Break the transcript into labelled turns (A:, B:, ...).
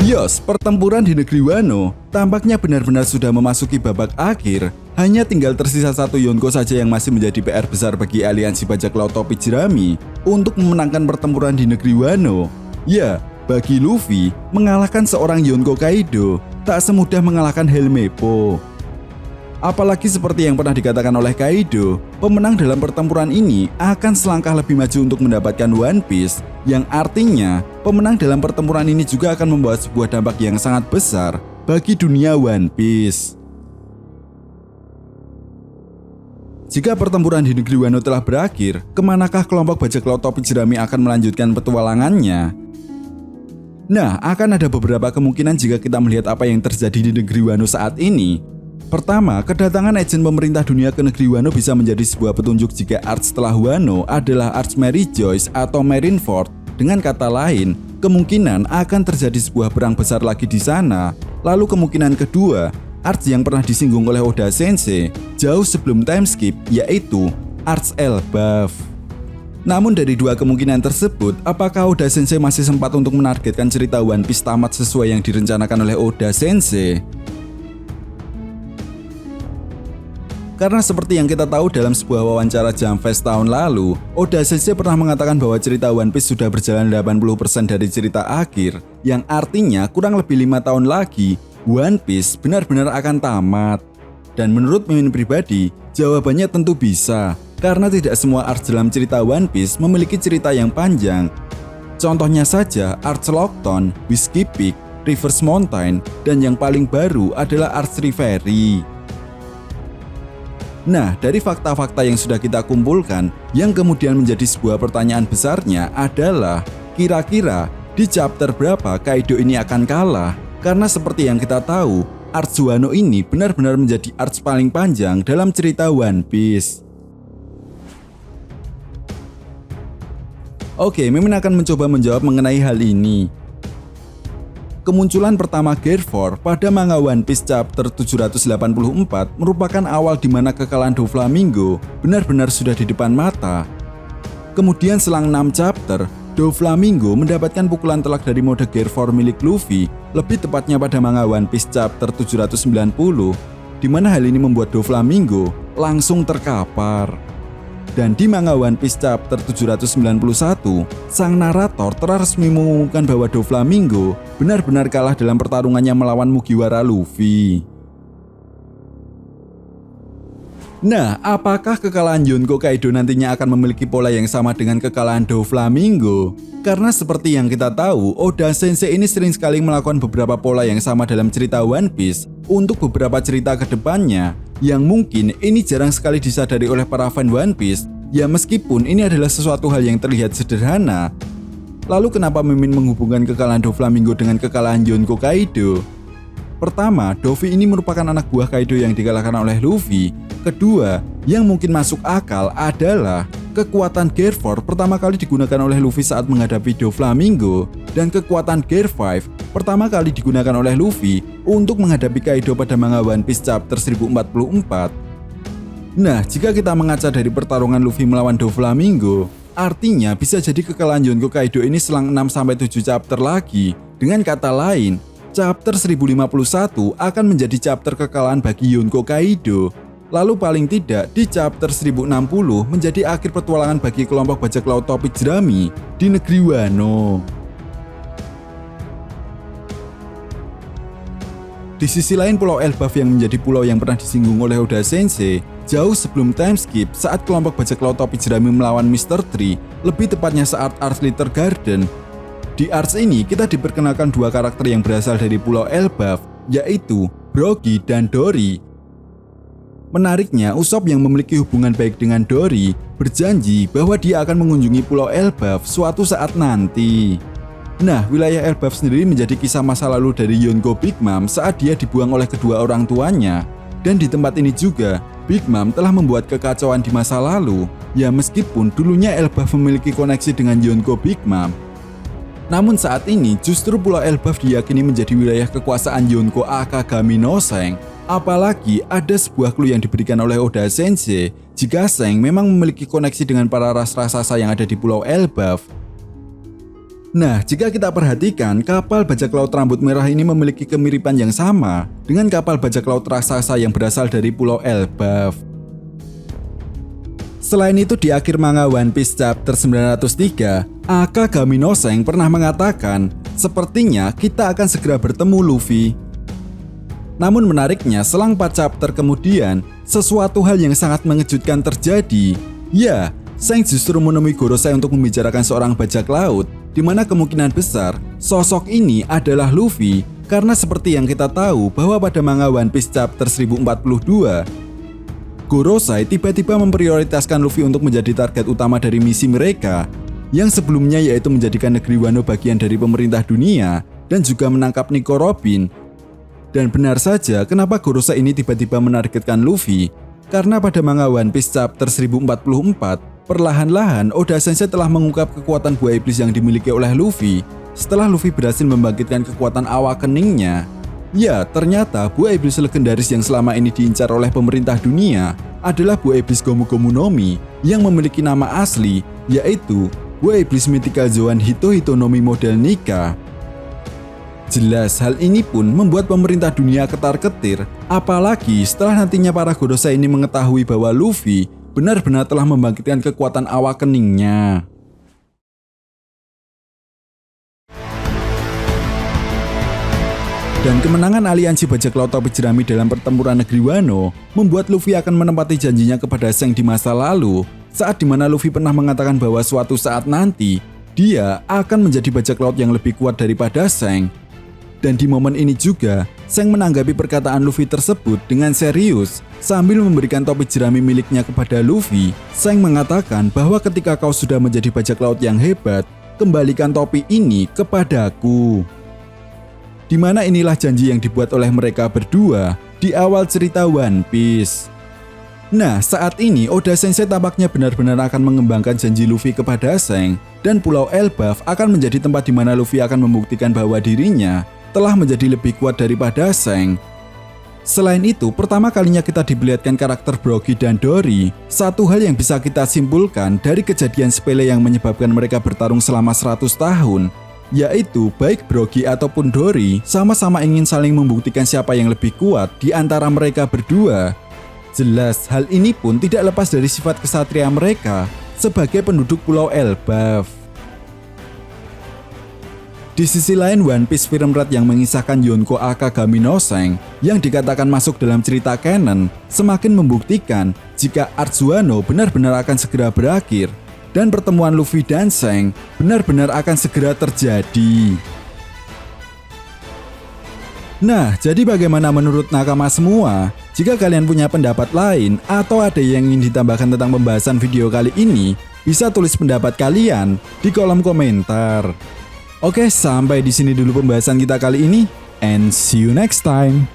A: Yos, pertempuran di negeri Wano tampaknya benar-benar sudah memasuki babak akhir. Hanya tinggal tersisa satu Yonko saja yang masih menjadi PR besar bagi aliansi bajak laut topi jerami untuk memenangkan pertempuran di negeri Wano. Ya, bagi Luffy, mengalahkan seorang Yonko Kaido tak semudah mengalahkan Helmeppo. Apalagi seperti yang pernah dikatakan oleh Kaido, pemenang dalam pertempuran ini akan selangkah lebih maju untuk mendapatkan One Piece, yang artinya pemenang dalam pertempuran ini juga akan membawa sebuah dampak yang sangat besar bagi dunia One Piece. Jika pertempuran di negeri Wano telah berakhir, kemanakah kelompok bajak laut topi jerami akan melanjutkan petualangannya? Nah, akan ada beberapa kemungkinan jika kita melihat apa yang terjadi di negeri Wano saat ini. Pertama, kedatangan agen pemerintah dunia ke negeri Wano bisa menjadi sebuah petunjuk jika arch setelah Wano adalah arch Mary Joyce atau Marineford. Dengan kata lain, kemungkinan akan terjadi sebuah perang besar lagi di sana. Lalu kemungkinan kedua, arch yang pernah disinggung oleh Oda Sensei jauh sebelum time skip, yaitu arch Elbaf. Namun dari dua kemungkinan tersebut, apakah Oda Sensei masih sempat untuk menargetkan cerita One Piece tamat sesuai yang direncanakan oleh Oda Sensei? Karena seperti yang kita tahu dalam sebuah wawancara Jump Fest tahun lalu, Oda Sensei pernah mengatakan bahwa cerita One Piece sudah berjalan 80% dari cerita akhir, yang artinya kurang lebih 5 tahun lagi, One Piece benar-benar akan tamat. Dan menurut Mimin pribadi, jawabannya tentu bisa, karena tidak semua arc dalam cerita One Piece memiliki cerita yang panjang. Contohnya saja arc Lockton, Whiskey Peak, Reverse Mountain, dan yang paling baru adalah arc Reverie. Nah, dari fakta-fakta yang sudah kita kumpulkan, yang kemudian menjadi sebuah pertanyaan besarnya adalah, kira-kira di chapter berapa Kaido ini akan kalah? Karena seperti yang kita tahu, arc Wano ini benar-benar menjadi arc paling panjang dalam cerita One Piece. Oke, Mimin akan mencoba menjawab mengenai hal ini. Kemunculan pertama Gear 4 pada manga One Piece chapter 784 merupakan awal di mana kekalahan Doflamingo benar-benar sudah di depan mata. Kemudian selang 6 chapter, Doflamingo mendapatkan pukulan telak dari mode Gear 4 milik Luffy, lebih tepatnya pada manga One Piece chapter 790, di mana hal ini membuat Doflamingo langsung terkapar. Dan di manga One Piece chapter 791, sang narator telah resmi mengumumkan bahwa Doflamingo benar-benar kalah dalam pertarungannya melawan Mugiwara Luffy. Nah, apakah kekalahan Yonko Kaido nantinya akan memiliki pola yang sama dengan kekalahan Doflamingo? Karena seperti yang kita tahu, Oda Sensei ini sering sekali melakukan beberapa pola yang sama dalam cerita One Piece untuk beberapa cerita ke depannya, yang mungkin ini jarang sekali disadari oleh para fan One Piece, ya meskipun ini adalah sesuatu hal yang terlihat sederhana. Lalu kenapa Mimin menghubungkan kekalahan Doflamingo dengan kekalahan Yonko Kaido? Pertama, Dovi ini merupakan anak buah Kaido yang dikalahkan oleh Luffy. Kedua, yang mungkin masuk akal adalah kekuatan Gear 4 pertama kali digunakan oleh Luffy saat menghadapi Doflamingo, dan kekuatan Gear 5 pertama kali digunakan oleh Luffy untuk menghadapi Kaido pada manga One Piece chapter 1044. Nah, jika kita mengaca dari pertarungan Luffy melawan Doflamingo, artinya bisa jadi kekalahan Yonko Kaido ini selang 6-7 chapter lagi. Dengan kata lain, chapter 1051 akan menjadi chapter kekalahan bagi Yonko Kaido. Lalu paling tidak di chapter 1060 menjadi akhir petualangan bagi kelompok bajak laut topi jerami di negeri Wano. Di sisi lain, Pulau Elbaf yang menjadi pulau yang pernah disinggung oleh Oda Sensei jauh sebelum time skip saat kelompok bajak laut topi jerami melawan Mr. Tree, lebih tepatnya saat arc Litter Garden. Di arc ini kita diperkenalkan dua karakter yang berasal dari Pulau Elbaf, yaitu Brogy dan Dory. Menariknya, Usopp yang memiliki hubungan baik dengan Dory berjanji bahwa dia akan mengunjungi Pulau Elbaf suatu saat nanti. Nah, wilayah Elbaf sendiri menjadi kisah masa lalu dari Yonko Big Mom saat dia dibuang oleh kedua orang tuanya. Dan di tempat ini juga, Big Mom telah membuat kekacauan di masa lalu. Ya meskipun dulunya Elbaf memiliki koneksi dengan Yonko Big Mom, namun saat ini justru Pulau Elbaf diyakini menjadi wilayah kekuasaan Yonko Akagami no Seng. Apalagi ada sebuah clue yang diberikan oleh Oda Sensei jika Seng memang memiliki koneksi dengan para ras raksasa yang ada di Pulau Elbaf. Nah, jika kita perhatikan, kapal bajak laut rambut merah ini memiliki kemiripan yang sama dengan kapal bajak laut raksasa yang berasal dari Pulau Elbaf. Selain itu, di akhir manga One Piece chapter 903, Akagami no Seng pernah mengatakan, sepertinya kita akan segera bertemu Luffy. Namun menariknya, selang 4 chapter kemudian, sesuatu hal yang sangat mengejutkan terjadi. Ya, Seng justru menemui Gorosei untuk membicarakan seorang bajak laut, di mana kemungkinan besar sosok ini adalah Luffy, karena seperti yang kita tahu bahwa pada manga One Piece chapter 1042, Gorosei tiba-tiba memprioritaskan Luffy untuk menjadi target utama dari misi mereka, yang sebelumnya yaitu menjadikan negeri Wano bagian dari pemerintah dunia dan juga menangkap Nico Robin. Dan benar saja, kenapa Gorosei ini tiba-tiba menargetkan Luffy? Karena pada manga One Piece chapter 1044, perlahan-lahan Oda Sensei telah mengungkap kekuatan buah iblis yang dimiliki oleh Luffy setelah Luffy berhasil membangkitkan kekuatan awakeningnya. Ya, ternyata buah iblis legendaris yang selama ini diincar oleh pemerintah dunia adalah buah iblis Gomu Gomu no Mi yang memiliki nama asli, yaitu buah iblis mythical Zoan Hito Hito no Mi model Nika. Jelas hal ini pun membuat pemerintah dunia ketar-ketir, apalagi setelah nantinya para Gorosei ini mengetahui bahwa Luffy benar-benar telah membangkitkan kekuatan awakeningnya. Dan kemenangan aliansi bajak laut topi jerami dalam pertempuran negeri Wano membuat Luffy akan menepati janjinya kepada Seng di masa lalu, saat dimana Luffy pernah mengatakan bahwa suatu saat nanti dia akan menjadi bajak laut yang lebih kuat daripada Seng. Dan di momen ini juga, Seng menanggapi perkataan Luffy tersebut dengan serius. Sambil memberikan topi jerami miliknya kepada Luffy, Seng mengatakan bahwa ketika kau sudah menjadi bajak laut yang hebat, kembalikan topi ini kepadaku. Dimana inilah janji yang dibuat oleh mereka berdua di awal cerita One Piece. Nah, saat ini Oda Sensei tampaknya benar-benar akan mengembangkan janji Luffy kepada Seng, dan Pulau Elbaf akan menjadi tempat di mana Luffy akan membuktikan bahwa dirinya telah menjadi lebih kuat daripada Seng. Selain itu, pertama kalinya kita diperlihatkan karakter Brogy dan Dory. Satu hal yang bisa kita simpulkan dari kejadian sepele yang menyebabkan mereka bertarung selama 100 tahun, yaitu baik Brogy ataupun Dory sama-sama ingin saling membuktikan siapa yang lebih kuat di antara mereka berdua. Jelas, hal ini pun tidak lepas dari sifat kesatria mereka sebagai penduduk Pulau Elbaf. Di sisi lain, One Piece film Red yang mengisahkan Yonko Akagami no Seng yang dikatakan masuk dalam cerita canon semakin membuktikan jika Arc Wano benar-benar akan segera berakhir dan pertemuan Luffy dan Seng benar-benar akan segera terjadi. Nah, jadi bagaimana menurut nakama semua? Jika kalian punya pendapat lain atau ada yang ingin ditambahkan tentang pembahasan video kali ini, bisa tulis pendapat kalian di kolom komentar. Oke, sampai di sini dulu pembahasan kita kali ini, and see you next time.